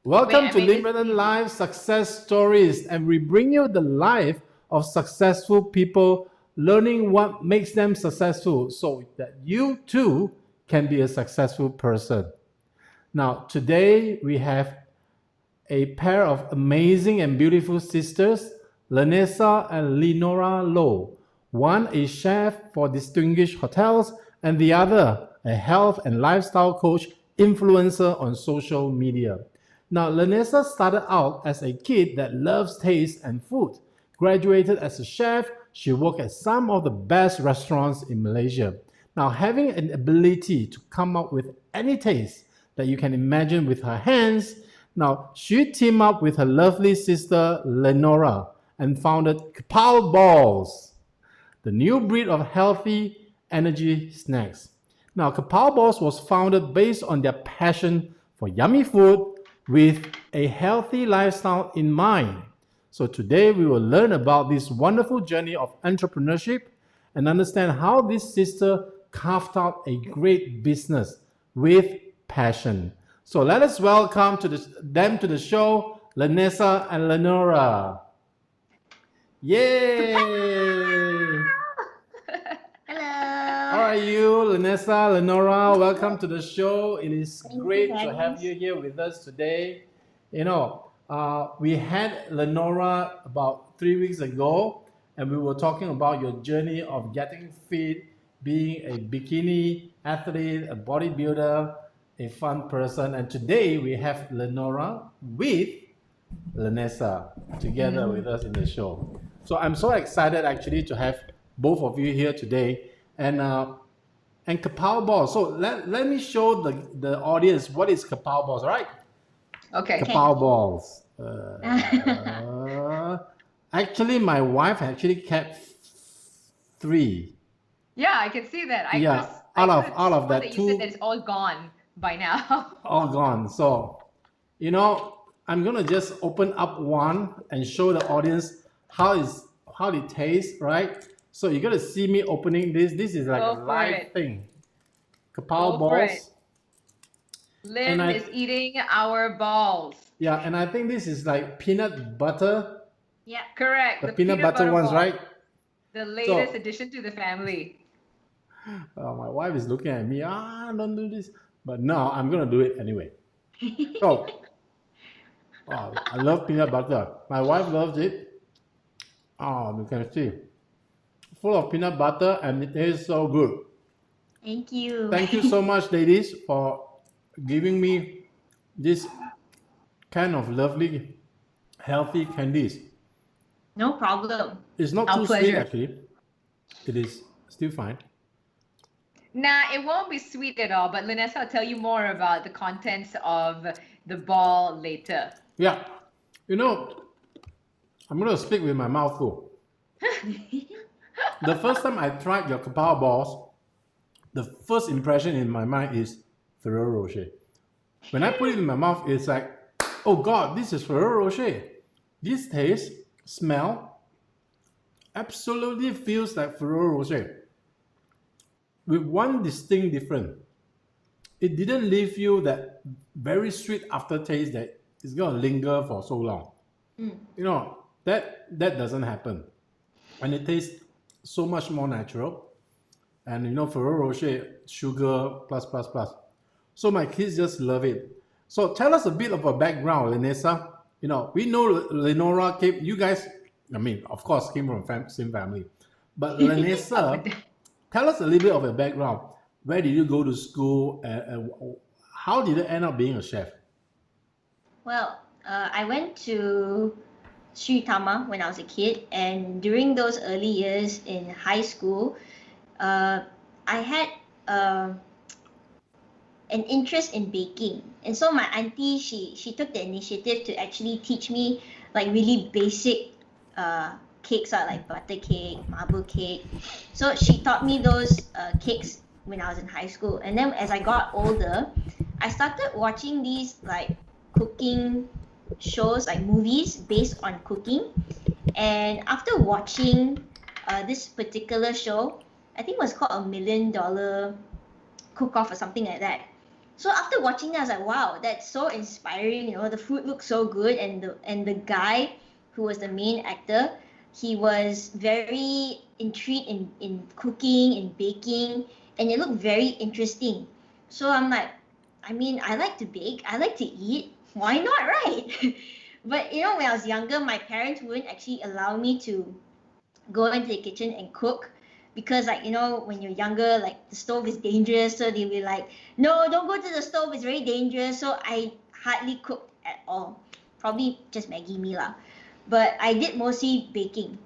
Welcome I to made Lim this Ren easy. Live Success Stories, and we bring you the life of successful people, learning what makes them successful so that you too can be a successful person. Now, today we have a pair of amazing and beautiful sisters, Linessa and Linora Low. One is chef for distinguished hotels, and the other a health and lifestyle coach influencer on social media. Now, Linessa started out as a kid that loves taste and food. Graduated as a chef, she worked at some of the best restaurants in Malaysia. Now, having an ability to come up with any taste that you can imagine with her hands, now she teamed up with her lovely sister Linora and founded Kapow Balls, the new breed of healthy energy snacks. Now, Kapow Balls was founded based on their passion for yummy food with a healthy lifestyle in mind. So, today we will learn about this wonderful journey of entrepreneurship and understand how this sister carved out a great business with passion. So, let us welcome them to the show, Linessa and Linora. Yay! How Hello. are you, Linessa, Linora? Welcome to the show. It is Thank you, great to have guys. you here with us today. We had Linora about 3 weeks ago, and we were talking about your journey of getting fit, being a bikini athlete, a bodybuilder, a fun person. And today we have Linora with Linessa together with us in the show. So I'm so excited actually to have both of you here today. And Kapow Balls. So let me show the audience what is Kapow Balls, right? Okay. Okay. Kapow Balls. Actually, my wife actually kept three. Yeah, I can see that. Yeah, I could have out of sworn that that you said that two, it's all gone by now. all gone. So, I'm gonna just open up one and show the audience how it tastes, right? So you're gonna see me opening this. This is like a Go for live it. thing. Kapow Go for it. balls, and Lim I is eating our balls. yeah, and I think this is like peanut butter, Yeah. Correct. the The peanut peanut butter butter ones, balls. right? The latest So addition to the family. my wife is looking at me. Don't do this, but no, I'm gonna do it anyway. So I love peanut butter. My wife loves it. You can see, full of peanut butter, and it tastes so good. Thank you. Thank you so much, ladies, for giving me this kind of lovely, healthy candies. No problem. It's not Our too sweet, pleasure. actually. It is still fine. Nah, it won't be sweet at all, but Linessa will tell you more about the contents of the ball later. Yeah, you know, I'm gonna speak with my mouth full. The first time I tried your Kapow balls, the first impression in my mind is Ferrero Rocher. When I put it in my mouth, it's like, oh God, this is Ferrero Rocher. This taste, smell, absolutely feels like Ferrero Rocher with one distinct difference. It didn't leave you that very sweet aftertaste that is gonna linger for so long. You know, that doesn't happen. And it tastes so much more natural. And Ferrero Rocher, sugar plus plus plus. So my kids just love it. So tell us a bit of a background, Linessa. We know Linora came. You guys, I mean, of course, came from same family. But Up and Linessa, down. tell us a little bit of a background. Where did you go to school, and how did you end up being a chef? Well, I went to Sri Tama when I was a kid, and during those early years in high school, I had uh, an interest in baking, and so my auntie she took the initiative to actually teach me like really basic cakes, like butter cake, marble cake. So she taught me those cakes when I was in high school, and then as I got older, I started watching these like cooking shows, like movies based on cooking. And after watching this particular show, I think it was called $1 Million Cook Off or something like that. So after watching that, I was like, wow, that's so inspiring. You know, the food looked so good, and the guy who was the main actor, he was very intrigued in cooking and baking, and it looked very interesting. So I'm like, I mean, I like to bake, I like to eat. Why not, right? But you know, when I was younger, my parents wouldn't actually allow me to go into the kitchen and cook because, like, you know, when you're younger, like, the stove is dangerous, so they'll be like, no, don't go to the stove, it's very dangerous. So I hardly cooked at all, probably just Maggie mee lah, but I did mostly baking.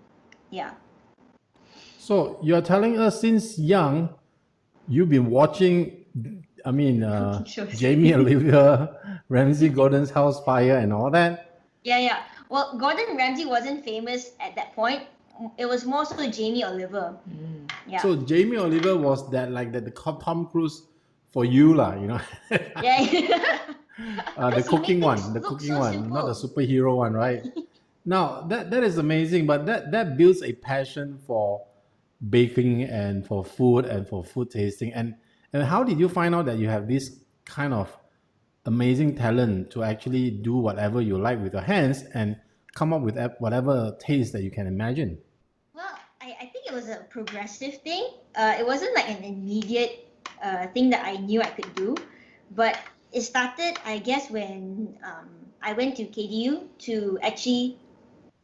Yeah. So you're telling us since young, you've been watching, I mean, Cooking shows. Jamie Oliver, Ramsay Gordon's House Fire and all that. Yeah. Well, Gordon Ramsay wasn't famous at that point. It was more so Jamie Oliver. Yeah. So Jamie Oliver was that like the Tom Cruise for you lah, you know. Yeah. The Because he cooking made one, things the look cooking so one, not the simple. superhero one, right? Now that is amazing, but that builds a passion for baking and for food and for food tasting. And how did you find out that you have this kind of amazing talent to actually do whatever you like with your hands and come up with whatever taste that you can imagine? Well, I think it was a progressive thing. It wasn't like an immediate thing that I knew I could do, but it started, I guess, when I went to KDU to actually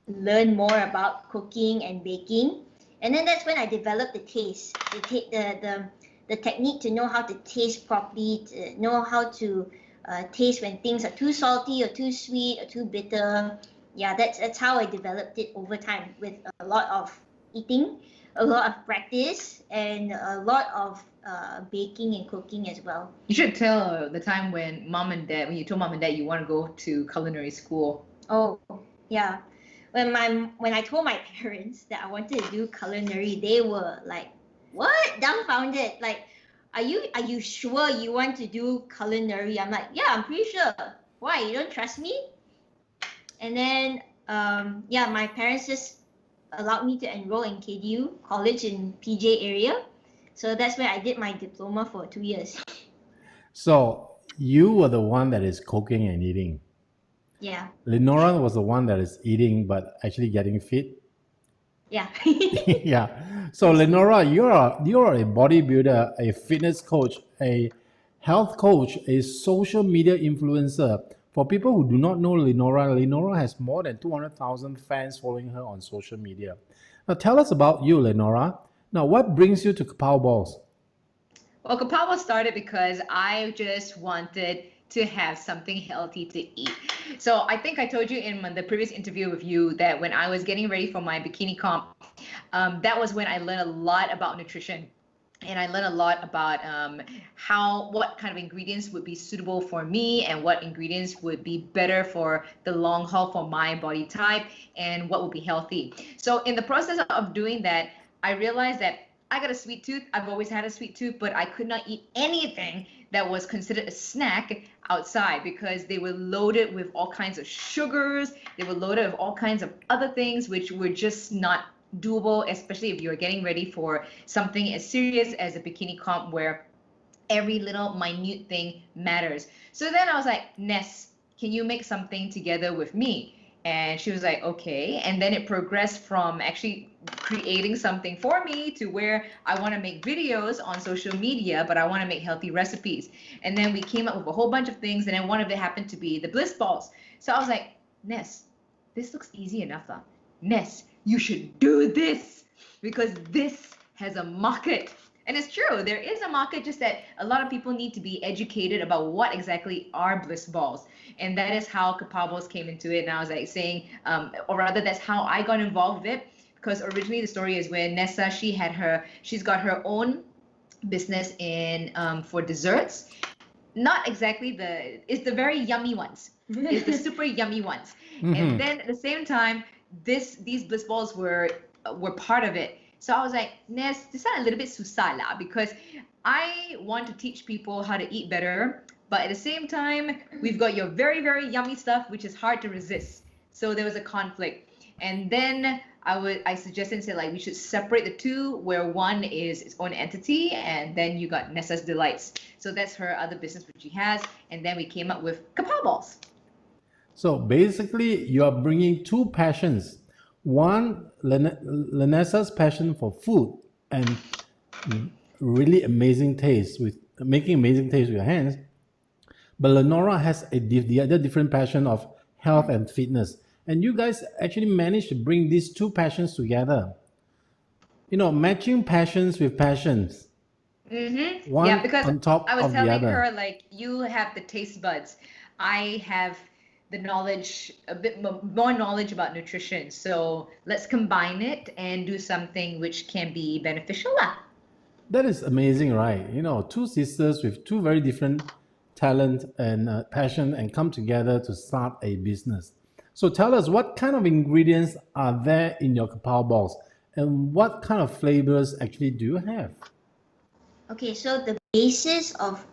learn more about cooking and baking, and then that's when I developed the taste, the technique to know how to taste properly, to know how to taste when things are too salty or too sweet or too bitter. Yeah, that's how I developed it over time with a lot of eating, a lot of practice, and a lot of baking and cooking as well. You should tell the time when when you told mom and dad you want to go to culinary school. Oh, yeah. When I told my parents that I wanted to do culinary, they were like, "What?" Dumbfounded. Like, are you sure you want to do culinary? I'm like, "Yeah, I'm pretty sure." Why? You don't trust me? And then yeah, my parents just allowed me to enroll in KDU college in PJ area. So that's where I did my diploma for 2 years. So you were the one that is cooking and eating. Yeah. Linora was the one that is eating but actually getting fit. Yeah. Yeah. So Linora, you're a bodybuilder, a fitness coach, a health coach, a social media influencer. For people who do not know Linora has more than 200,000 fans following her on social media. Now tell us about you, Linora. Now, what brings you to Kapow Balls? Well, Kapow started because I just wanted to have something healthy to eat. So I think I told you in the previous interview with you that when I was getting ready for my bikini comp, that was when I learned a lot about nutrition. And I learned a lot about what kind of ingredients would be suitable for me and what ingredients would be better for the long haul for my body type and what would be healthy. So in the process of doing that, I realized that I got a sweet tooth. I've always had a sweet tooth, but I could not eat anything that was considered a snack outside because they were loaded with all kinds of sugars. They were loaded with all kinds of other things, which were just not doable, especially if you're getting ready for something as serious as a bikini comp where every little minute thing matters. So then I was like, Ness, can you make something together with me? And she was like, okay. And then it progressed from actually creating something for me to where I want to make videos on social media, but I want to make healthy recipes. And then we came up with a whole bunch of things. And then one of it happened to be the bliss balls. So I was like, Ness, this looks easy enough. Ness, you should do this because this has a market. And it's true, there is a market, just that a lot of people need to be educated about what exactly are bliss balls. And that is how Kapow Balls came into it. And I was like saying, or rather, that's how I got involved with it. Because originally the story is where Nessa, she's got her own business in for desserts. Not exactly it's the very yummy ones. It's the super yummy ones. And then at the same time, these bliss balls were part of it. So I was like, Ness, this is a little bit susah lah because I want to teach people how to eat better, but at the same time, we've got your very, very yummy stuff, which is hard to resist. So there was a conflict. And then I suggested and said like we should separate the two, where one is its own entity, and then you got Nessa's Delights. So that's her other business which she has, and then we came up with Kapow Balls. So basically, you are bringing two passions. One, Linessa's passion for food and really amazing taste with making amazing taste with your hands. But Linora has the other different passion of health and fitness. And you guys actually managed to bring these two passions together. You know, matching passions with passions. One Yeah, because on top I was of the telling other. her like you have the taste buds. I have the knowledge, a bit more knowledge about nutrition. So let's combine it and do something which can be beneficial lah. That is amazing, right? You know, two sisters with two very different talent and passion and come together to start a business. So tell us, what kind of ingredients are there in your Kapow Balls, and what kind of flavors actually do you have? Okay, so the basis of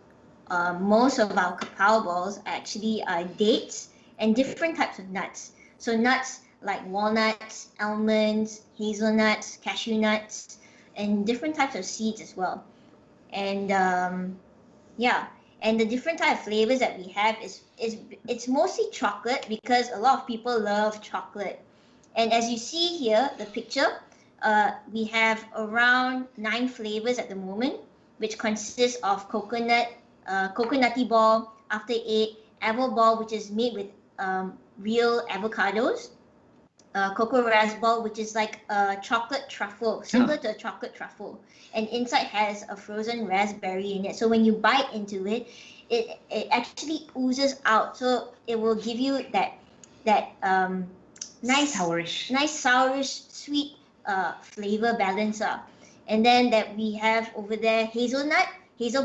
most of our Kapow balls actually are dates and different types of nuts. So nuts like walnuts, almonds, hazelnuts, cashew nuts, and different types of seeds as well. And yeah, and the different type of flavors that we have is it's mostly chocolate because a lot of people love chocolate. And as you see here, the picture, we have around 9 flavors at the moment, which consists of coconut, coconutty ball, after 8, avo ball, which is made with real avocados, cocoa ras ball, which is like a chocolate truffle, similar to a chocolate truffle, and inside has a frozen raspberry in it. So when you bite into it, it actually oozes out. So it will give you that nice sourish, sweet flavor balance up. And then that we have over there hazel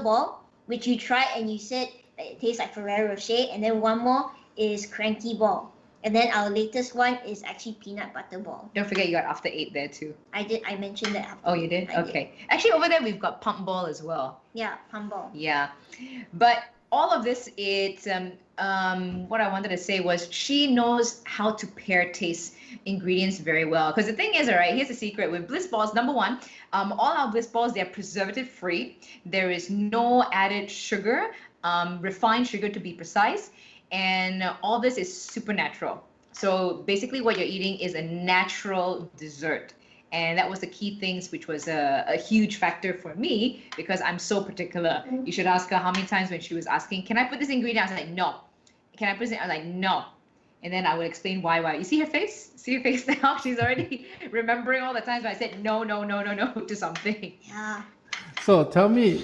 ball, which you tried and you said it tastes like Ferrero Rocher. And then one more is cranky ball. And then our latest one is actually peanut butter ball. Don't forget you got after 8 there too. I mentioned that. Oh, you did? Okay. Actually, over there we've got pump ball as well. Yeah, pump ball. Yeah, but all of this, it's what I wanted to say was she knows how to pair taste ingredients very well. Because the thing is, all right, here's the secret with Bliss Balls. Number one, all our Bliss Balls, they're preservative free. There is no added sugar, refined sugar to be precise. And all this is supernatural. So basically what you're eating is a natural dessert. And that was the key things, which was a huge factor for me because I'm so particular. You should ask her how many times when she was asking, can I put this ingredient? I was like, no. Can I put this in? I was like, no. And then I would explain why. You see her face? See her face now? She's already remembering all the times when I said no to something. Yeah. So tell me,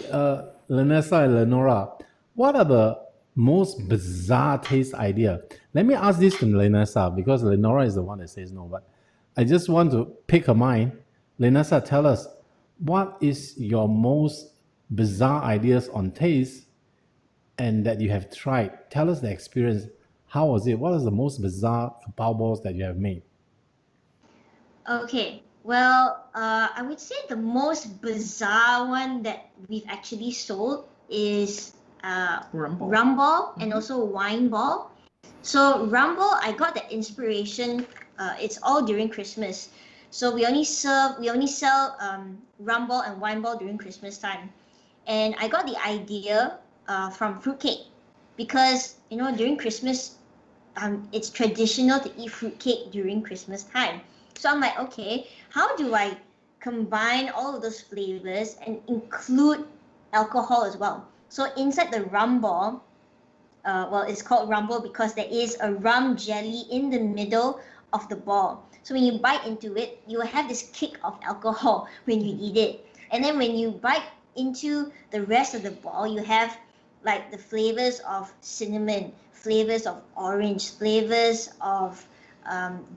Linessa and Linora, what are the most bizarre taste idea? Let me ask this to Linessa because Linora is the one that says no, but I just want to pick her mind. Linessa, tell us, what is your most bizarre ideas on taste and that you have tried? Tell us the experience. How was it? What is the most bizarre Kapow Balls that you have made? Okay. Well, I would say the most bizarre one that we've actually sold is rum ball and also wine ball. So rum ball, I got the inspiration. It's all during Christmas. So we only sell rum ball and wine ball during Christmas time. And I got the idea from fruitcake because during Christmas, it's traditional to eat fruitcake during Christmas time. So I'm like, okay, how do I combine all of those flavors and include alcohol as well? So inside the rum ball, well, it's called rum ball because there is a rum jelly in the middle of the ball. So when you bite into it, you will have this kick of alcohol when you eat it. And then when you bite into the rest of the ball, you have like the flavors of cinnamon, flavors of orange, flavors of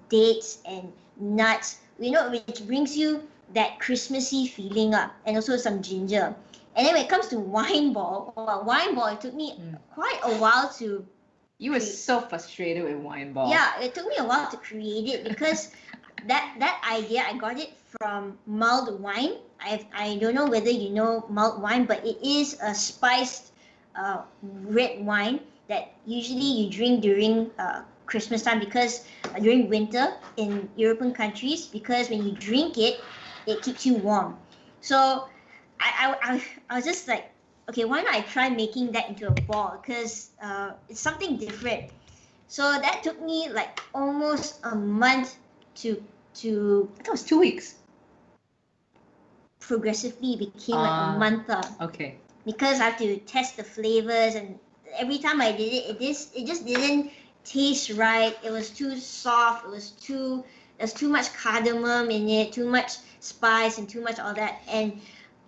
dates and nuts, which brings you that Christmassy feeling up, and also some ginger. And then when it comes to wine ball, it took me quite a while to. You were so frustrated with wine ball. Yeah, it took me a while to create it because that idea, I got it from mulled wine. I don't know whether you know mulled wine, but it is a spiced red wine that usually you drink during Christmas time, because during winter in European countries, because when you drink it, it keeps you warm. So I was just like, okay, why not I try making that into a ball, because it's something different. So that took me like almost a month to I thought it was 2 weeks. progressively became like a month. Okay. Because I have to test the flavors, and every time I did it, it just didn't taste right. It was too soft. There's too much cardamom in it, too much spice, and too much all that. And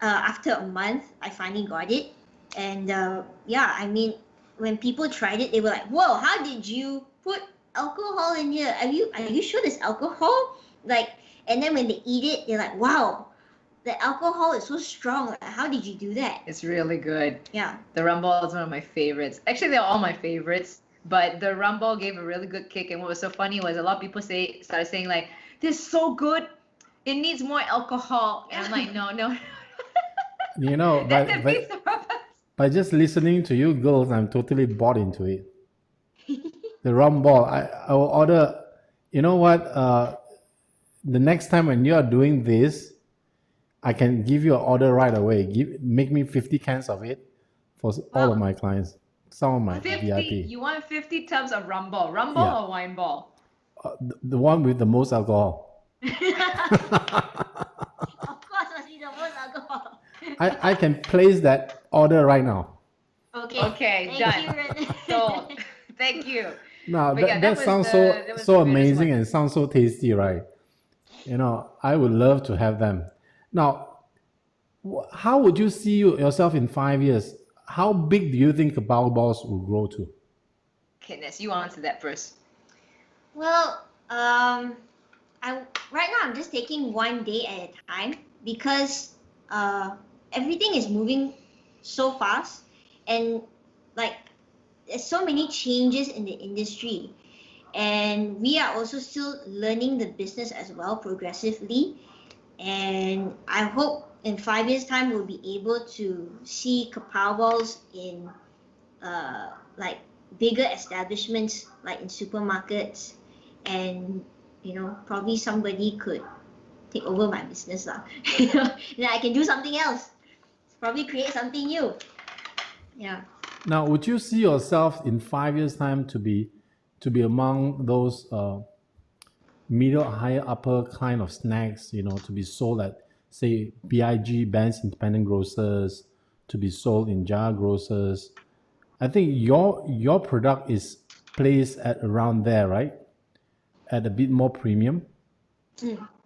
after a month, I finally got it. And yeah, I mean, when people tried it, they were like, "Whoa, how did you put alcohol in here? Are you sure there's alcohol?" Like, and then when they eat it, they're like, "Wow, the alcohol is so strong. Like, how did you do that?" It's really good. Yeah. The rum ball is one of my favorites. Actually, they're all my favorites, but the rum ball gave a really good kick. And what was so funny was a lot of people started saying like, "This is so good. It needs more alcohol." And I'm like, no. You know, That defeats the purpose. by just listening to you girls, I'm totally bought into it. The rum ball, I will order. You know what? The next time when you are doing this, I can give you an order right away. Make me 50 cans of it for all of my clients. Some of my 50. VIP. You want 50 tubs of rum ball? Rum ball Yeah. or wine ball? The one with the most alcohol. Of course, must be the most alcohol. I can place that order right now. Okay, Thank done. you, Ren. So, thank you. Now But yeah, that was sounds that was so the weirdest amazing one. and sounds so tasty, right? You know, I would love to have them. Now, how would you see yourself in 5 years? How big do you think Kapow Balls will grow to? Goodness, you answer that first. Well, right now I'm just taking one day at a time, because everything is moving so fast, and like there's so many changes in the industry, and we are also still learning the business as well progressively. And I hope in 5 years time we'll be able to see Kapow Balls in like bigger establishments, like in supermarkets, and probably somebody could take over my business lah. Then I can do something else, probably create something new. Yeah. Now, would you see yourself in 5 years' time to be among those middle, higher, upper kind of snacks, to be sold at, say, BIG, Ben's Independent Grocers, to be sold in Jar Grocers? I think your product is placed at around there, right? At a bit more premium.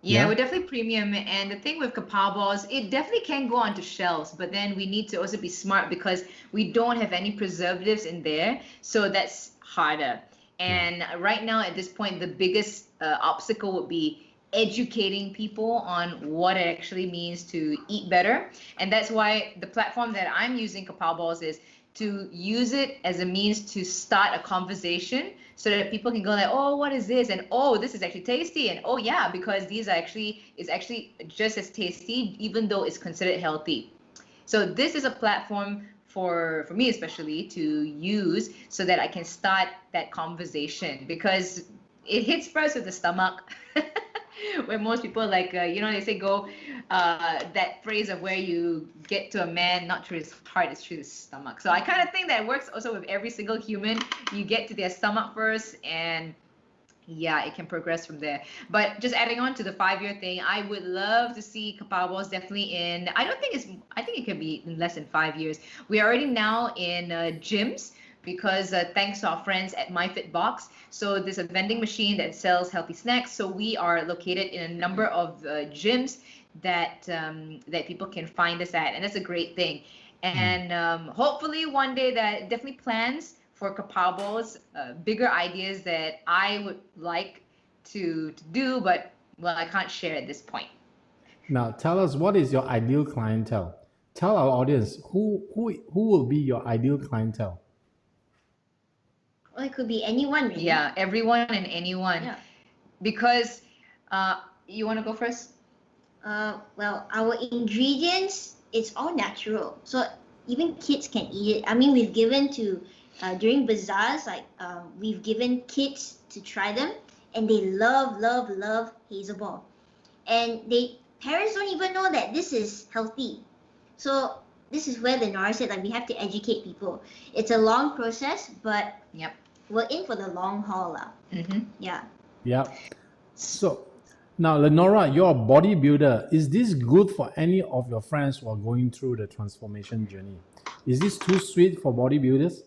Yeah, we're definitely premium. And the thing with Kapow Balls, it definitely can go onto shelves, but then we need to also be smart because we don't have any preservatives in there. So that's harder. And right now, at this point, the biggest obstacle would be educating people on what it actually means to eat better. And that's why the platform that I'm using, Kapow Balls, is to use it as a means to start a conversation so that people can go like, "Oh, what is this?" And, "Oh, this is actually tasty." And, "Oh yeah, because it's actually just as tasty, even though it's considered healthy." So this is a platform for me especially to use so that I can start that conversation, because it hits first with the stomach. Where most people like, they say go, that phrase of where you get to a man, not through his heart, it's through his stomach. So I kind of think that works also with every single human. You get to their stomach first, and yeah, it can progress from there. But just adding on to the 5-year thing, I would love to see Kapow Balls definitely in, I think it could be in less than 5 years. We are already now in gyms, because thanks to our friends at MyFitBox. So there's a vending machine that sells healthy snacks. So we are located in a number of gyms that people can find us at, and that's a great thing. And hopefully one day, that definitely plans for Kapow Balls, bigger ideas that I would like to do, but well, I can't share at this point. Now, tell us, what is your ideal clientele? Tell our audience who will be your ideal clientele. Well, it could be anyone, really. Yeah, everyone and anyone. Yeah. Because you want to go first? Well, our ingredients, it's all natural, so even kids can eat it. I mean, we've given to during bazaars, like we've given kids to try them, and they love hazel ball, and parents don't even know that this is healthy. So this is where the Linora said, like, we have to educate people. It's a long process, but Yep. we're in for the long haul. Yeah. Yeah. So now, Linora, you're a bodybuilder. Is this good for any of your friends who are going through the transformation journey? Is this too sweet for bodybuilders?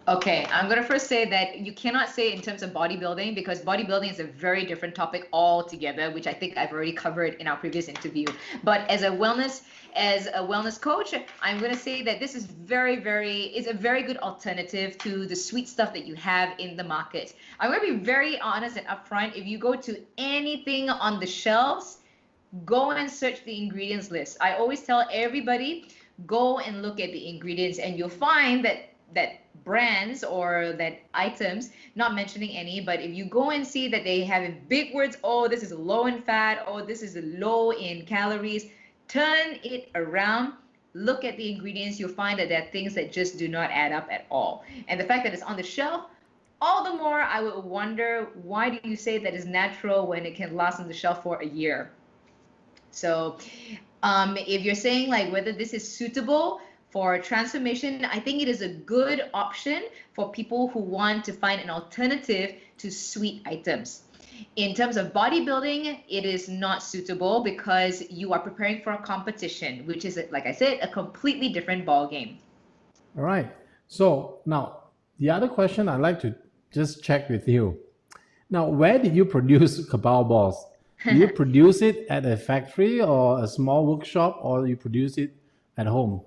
Okay, I'm going to first say that you cannot say in terms of bodybuilding, because bodybuilding is a very different topic altogether, which I think I've already covered in our previous interview. But as a wellness coach, I'm going to say that this is is a very good alternative to the sweet stuff that you have in the market. I'm going to be very honest and upfront. If you go to anything on the shelves, go and search the ingredients list. I always tell everybody, go and look at the ingredients, and you'll find that brands or that items, not mentioning any, but if you go and see that they have in big words, oh, this is low in fat, oh, this is low in calories, turn it around, look at the ingredients, you'll find that there are things that just do not add up at all. And the fact that it's on the shelf, all the more I would wonder, why do you say that is natural when it can last on the shelf for a year? So if you're saying like whether this is suitable for transformation, I think it is a good option for people who want to find an alternative to sweet items. In terms of bodybuilding, it is not suitable because you are preparing for a competition, which is, like I said, a completely different ball game. All right. So now the other question I'd like to just check with you. Now, where did you produce Kapow Balls? Do you produce it at a factory or a small workshop, or you produce it at home?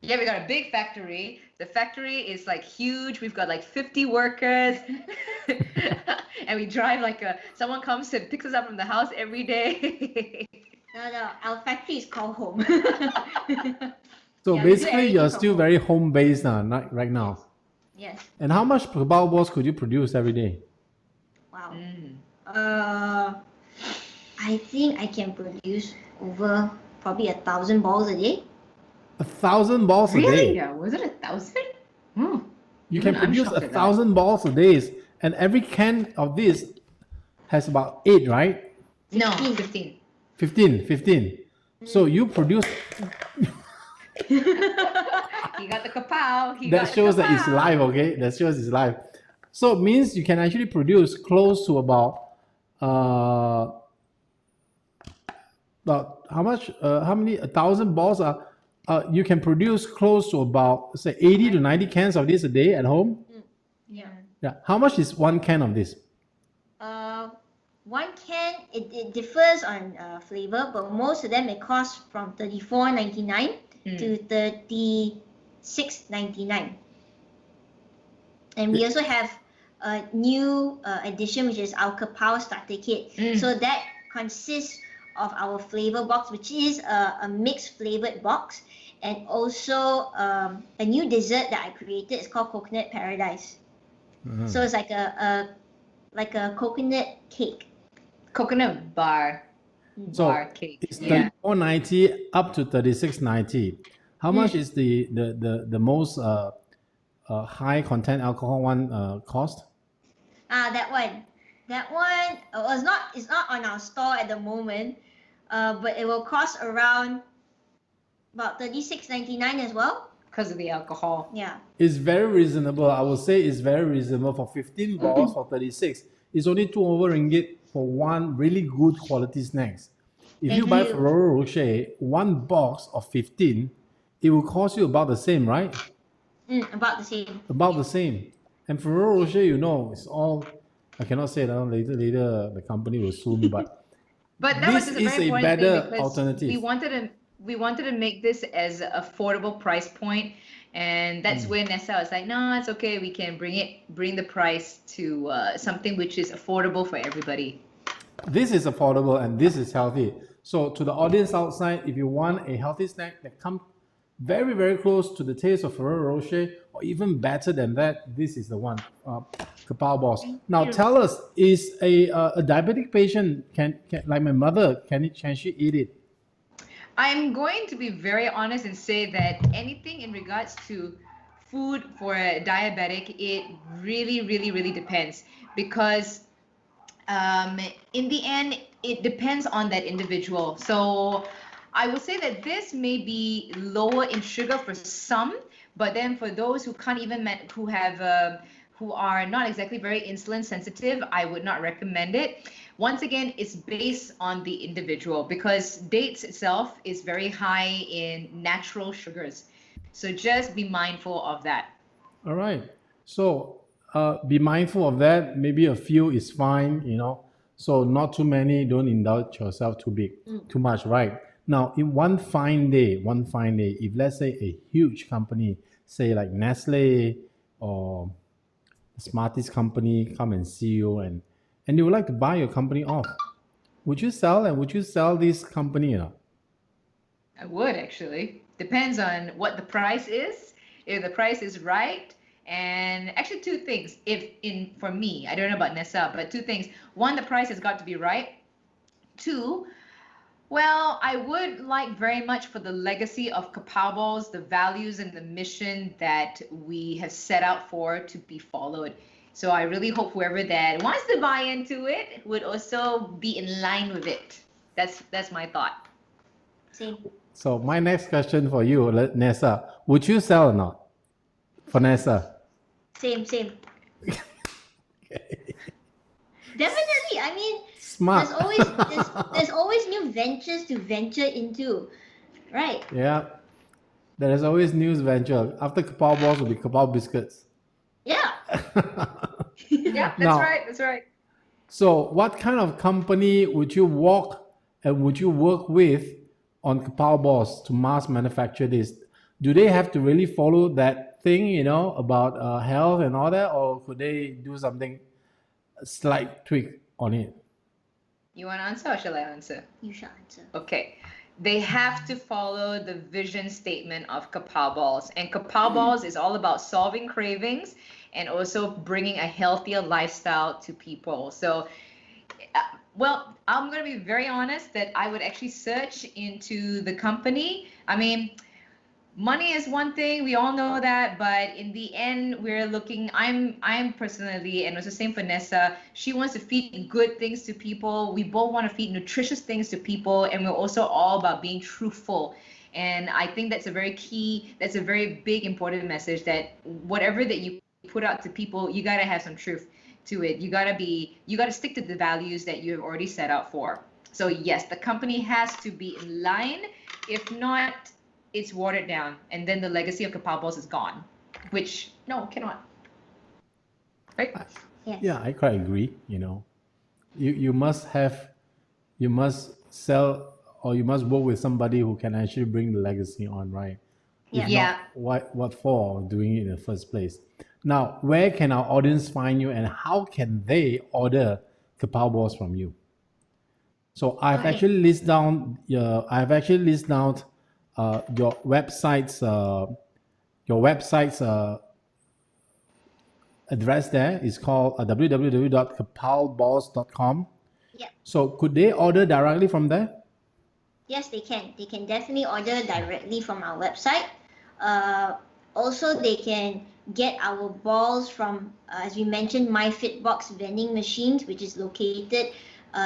Yeah, we got a big factory. The factory is like huge. We've got like 50 workers. And we drive like someone comes and picks us up from the house every day. No, our factory is called home. So Yeah, basically, we do you're everything still from very home-based right now. Yes. And how much Kapow Balls could you produce every day? Wow. I think I can produce over probably 1,000 balls a day. 1,000 balls a Really? day. Yeah, was it 1,000? Hmm. You Even can I'm produce shocked at that. 1,000 balls a day, and every can of this has about 8, right? No, 15. 15. So you produce. He got the kapow. That shows that it's live, okay? That shows it's live. So it means you can actually produce close to about how much? How many? 1,000 balls are. You can produce close to about, say, 80 to 90 cans of this a day at home. Yeah. Yeah. How much is one can of this? One can, it differs on flavor, but most of them it costs from $34.99 to $36.99. And we also have a new addition, which is our Kapow starter kit. So that consists of our flavor box, which is a mixed flavored box, and also a new dessert that I created. It's called Coconut Paradise. So it's like a coconut cake. Coconut bar. So Bar cake. it's Yeah. $34.90 up to $36.90. How much is the most high content alcohol one cost? That one it's not on our store at the moment, but it will cost around about $36.99 as well. Because of the alcohol. Yeah. It's very reasonable. I would say it's very reasonable for 15 balls for 36. It's only 2 ringgit for one really good quality snacks. If you buy Ferrero Rocher, one box of 15, it will cost you about the same, right? About the same. About the same. And Ferrero Rocher, you know, it's all, I cannot say that later the company will sue me, but But that this was just a is very a important better thing because alternative. we wanted to make this as an affordable price point, and that's where Nessa was like, no, it's okay, we can bring the price to something which is affordable for everybody. This is affordable and this is healthy. So to the audience outside, if you want a healthy snack that comes very, very close to the taste of Ferrero Rocher, or even better than that, this is the one, Kapow Balls. Now tell us, is a diabetic patient, can like my mother, can she eat it? I'm going to be very honest and say that anything in regards to food for a diabetic, it really, really, really depends because in the end, it depends on that individual. So I would say that this may be lower in sugar for some, but then for those who can't even who have who are not exactly very insulin sensitive, I would not recommend it. Once again, it's based on the individual because dates itself is very high in natural sugars. So just be mindful of that. All right. So be mindful of that. Maybe a few is fine, you know. So not too many. Don't indulge yourself too much, right? Now, in one fine day, if let's say a huge company, say like Nestle or the Smarties company, come and see you and they would like to buy your company off, would you sell and would you sell this company? I would actually. Depends on what the price is. If the price is right, and actually two things. If in for me, I don't know about Nessa, but two things. One, the price has got to be right. Two, well, I would like very much for the legacy of Kapow Balls, the values and the mission that we have set out for to be followed. So I really hope whoever that wants to buy into it would also be in line with it. That's my thought. Same. So my next question for you, Nessa, would you sell or not? For Nessa. Same. Definitely. I mean, Smart. there's always new ventures to venture into, right? Yeah. There is always news venture. After Kapow Balls will be Kapow Biscuits. Yeah. Yeah, that's Now- right. That's right. So what kind of company would you walk and would you work with on Kapow Balls to mass manufacture this? Do they have to really follow that thing, you know, about health and all that, or could they do something, a slight tweak on it? You want to answer or shall I answer? You shall answer. Okay. They have to follow the vision statement of Kapow Balls. And Kapow Balls is all about solving cravings and also bringing a healthier lifestyle to people. So, well, I'm going to be very honest that I would actually search into the company. I mean, money is one thing, we all know that, but in the end we're looking, I'm personally, and it's the same for Nessa, she wants to feed good things to people. We both want to feed nutritious things to people, and we're also all about being truthful. And I think that's a very key, that's a very big important message, that whatever that you put out to people, you got to have some truth to it. You got to stick to the values that you have already set out for. So yes, the company has to be in line. If not, it's watered down, and then the legacy of Kapow Balls is gone, which no, cannot. Right? Yes. Yeah, I quite agree. You know, you must sell or you must work with somebody who can actually bring the legacy on, right? If Yeah. not, what for doing it in the first place? Now, where can our audience find you, and how can they order Kapow Balls from you? So I've Okay. actually listed down your website's address. There is called www.kapowballs.com. Yeah. So could they order directly from there? Yes, they can. They can definitely order directly from our website. Also, they can get our balls from, as we mentioned, MyFitBox vending machines, which is located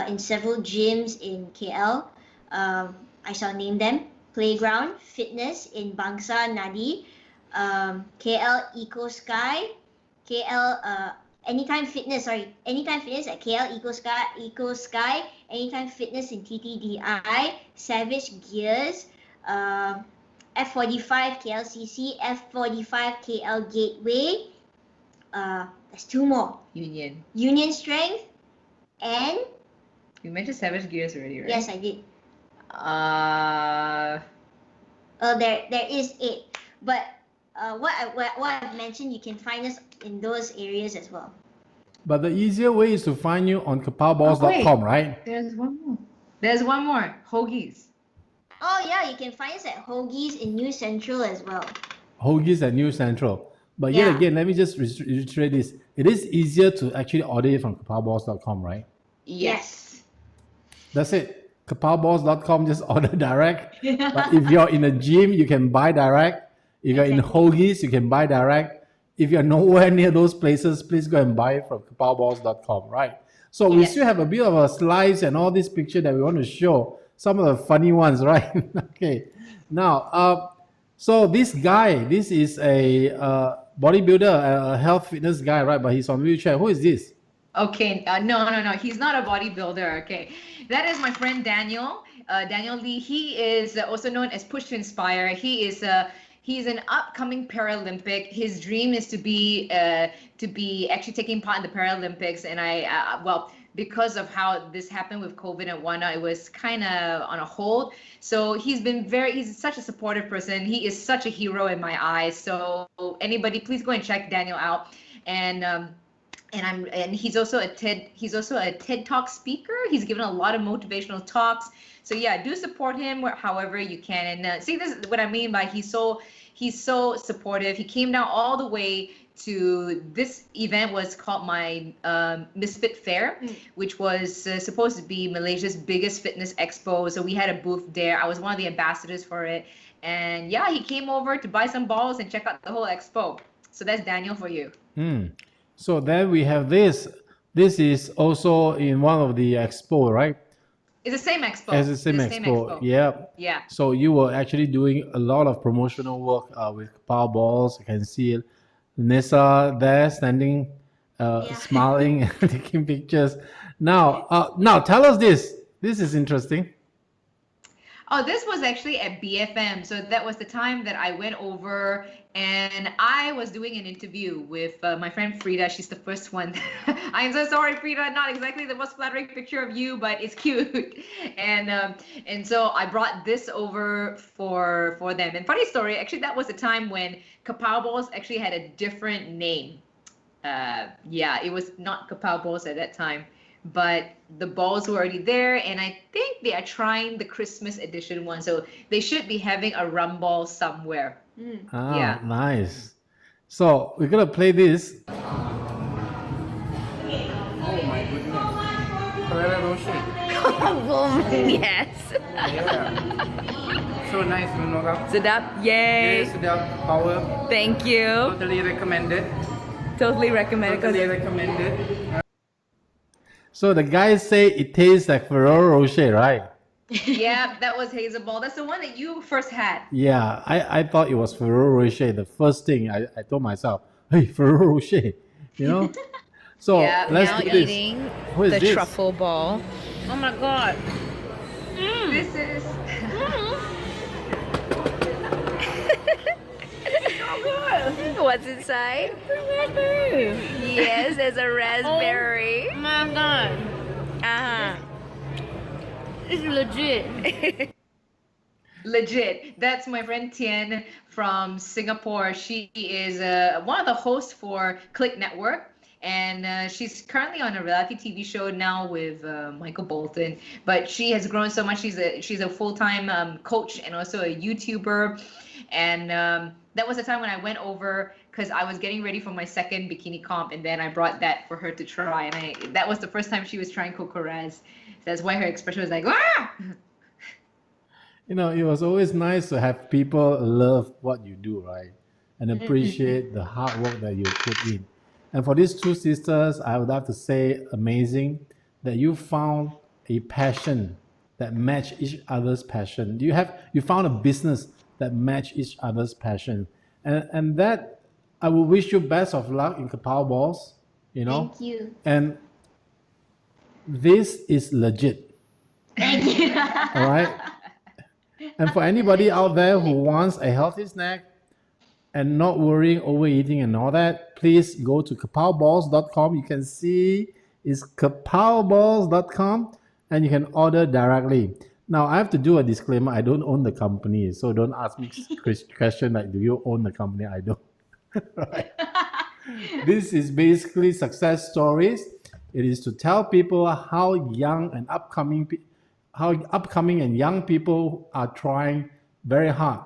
in several gyms in KL. I shall name them: Playground Fitness in Bangsa Nadi, KL Eco Sky, KL Anytime Fitness at KL Eco Sky, Anytime Fitness in TTDI, Savage Gears, F45 KLCC, F45 KL Gateway. There's two more: Union Strength, and You mentioned Savage Gears already, right? yes, I did. There is 8, but what I've mentioned, you can find us in those areas as well. But the easier way is to find you on kapowballs.com, right? There's one more. Hoagies. Oh yeah, you can find us at Hoagies in New Central as well. Hoagies at New Central. But yet Yeah. again, let me just reiterate this. It is easier to actually order it from kapowballs.com, right? Yes. That's it. Kapowballs.com, just order direct. But if you're in a gym, you can buy direct. If you're in Hoagies, you can buy direct. If you're nowhere near those places, please go and buy it from kapowballs.com, right? So we still have a bit of a slides and all these pictures that we want to show. Some of the funny ones, right? Okay. Now, so this guy, this is a bodybuilder, a health fitness guy, right? But he's on wheelchair. Who is this? Okay, no. He's not a bodybuilder. Okay, that is my friend Daniel. Daniel Lee. He is also known as Push to Inspire. He's an upcoming Paralympic. His dream is to be actually taking part in the Paralympics. And well, because of how this happened with COVID and whatnot, it was kind of on a hold. So he's such a supportive person. He is such a hero in my eyes. So anybody, please go and check Daniel out. And he's also a TED Talk speaker. He's given a lot of motivational talks. So yeah, do support him however you can. And see, this is what I mean by he's so supportive. He came down all the way to this event was called my Misfit Fair, which was supposed to be Malaysia's biggest fitness expo. So we had a booth there. I was one of the ambassadors for it. And yeah, he came over to buy some balls and check out the whole expo. So that's Daniel for you. So then we have this. This is also in one of the expo, right? It's the same expo. It's the same expo. Yeah. Yeah. So you were actually doing a lot of promotional work with Kapow Balls. You can see Linessa there standing, smiling and taking pictures. Now tell us this. This is interesting. Oh, this was actually at BFM. So that was the time that I went over and I was doing an interview with my friend Frida. She's the first one. I'm so sorry, Frida. Not exactly the most flattering picture of you, but it's cute. And so I brought this over for them. And funny story, actually, that was the time when Kapow Balls actually had a different name. Yeah, it was not Kapow Balls at that time. But the balls were already there, and I think they are trying the Christmas edition one, so they should be having a rum ball somewhere. Yeah. Nice. So we're gonna play this. Oh my goodness. Ferrero Rocher. Yes. Yeah. So nice, Linora. Sedap. Yay. Yes, sedap, power. Thank you. Totally recommended. Totally recommend Totally it. recommended. So the guys say it tastes like Ferrero Rocher, right? Yeah, that was hazel ball. That's the one that you first had. Yeah, I thought it was Ferrero Rocher. The first thing I told myself, hey, Ferrero Rocher, you know? So Yeah, let's Now do this. eating Who is the this? truffle ball. Oh my god. This is What's inside? Yes, there's a raspberry. Oh my god, Uh-huh. it's legit. legit. That's my friend Tian from Singapore. She is one of the hosts for Click Network. And she's currently on a reality TV show now with Michael Bolton. But she has grown so much. She's a full-time coach and also a YouTuber. And that was the time when I went over because I was getting ready for my second bikini comp, and then I brought that for her to try. And that was the first time she was trying Coco Raz. That's why her expression was like, ah! You know, it was always nice to have people love what you do, right? And appreciate the hard work that you put in. And for these two sisters, I would have to say, amazing that you found a passion that match each other's passion. You found a business that match each other's passion. And that, I will wish you best of luck in Kapow Balls, you know? Thank you. And this is legit, Thank you. all right? And for anybody out there who wants a healthy snack and not worrying overeating and all that, please go to kapowballs.com. You can see it's kapowballs.com and you can order directly. Now, I have to do a disclaimer. I don't own the company, so don't ask me question like, do you own the company? I don't. Right? This is basically success stories. It is to tell people how young and upcoming and young people are trying very hard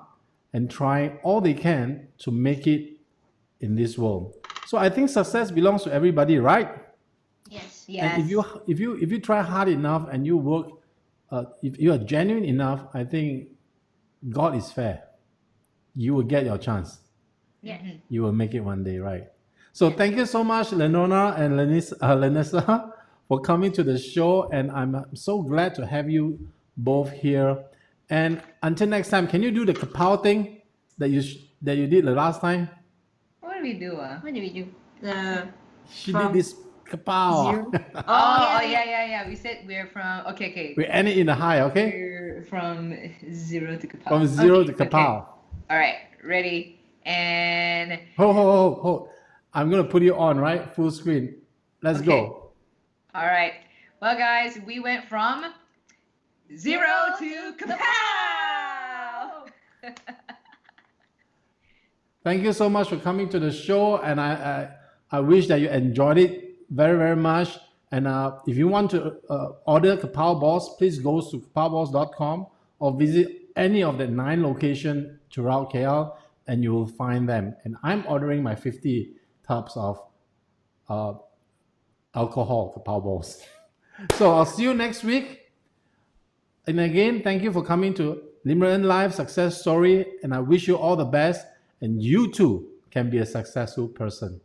and trying all they can to make it in this world. So I think success belongs to everybody, right? Yes. Yes. And if you try hard enough and you work, if you are genuine enough, I think God is fair. you will get your chance. Yes. You will make it one day, right? So thank you so much, Linora and Linessa, for coming to the show. And I'm so glad to have you both here. And until next time, can you do the kapow thing that you did the last time? What do we do? What did we do? She did this kapow. Zero? Oh, Oh, yeah. yeah. We said we're from. Okay. We end it in the high, okay? We're from zero to kapow. From zero to Okay. kapow. All right, ready and Hold. I'm gonna put you on, right? Full screen. Let's Okay. go. all right. Well, guys, we went from zero to kapow. Thank you so much for coming to the show, and I wish that you enjoyed it very, very much. And if you want to order Kapow Balls, please go to kapowballs.com or visit any of the 9 locations throughout KL, and you will find them. And I'm ordering my 50 tubs of alcohol Kapow Balls. So I'll see you next week. And again, thank you for coming to Lim Ren Live Success Story, and I wish you all the best, and you too can be a successful person.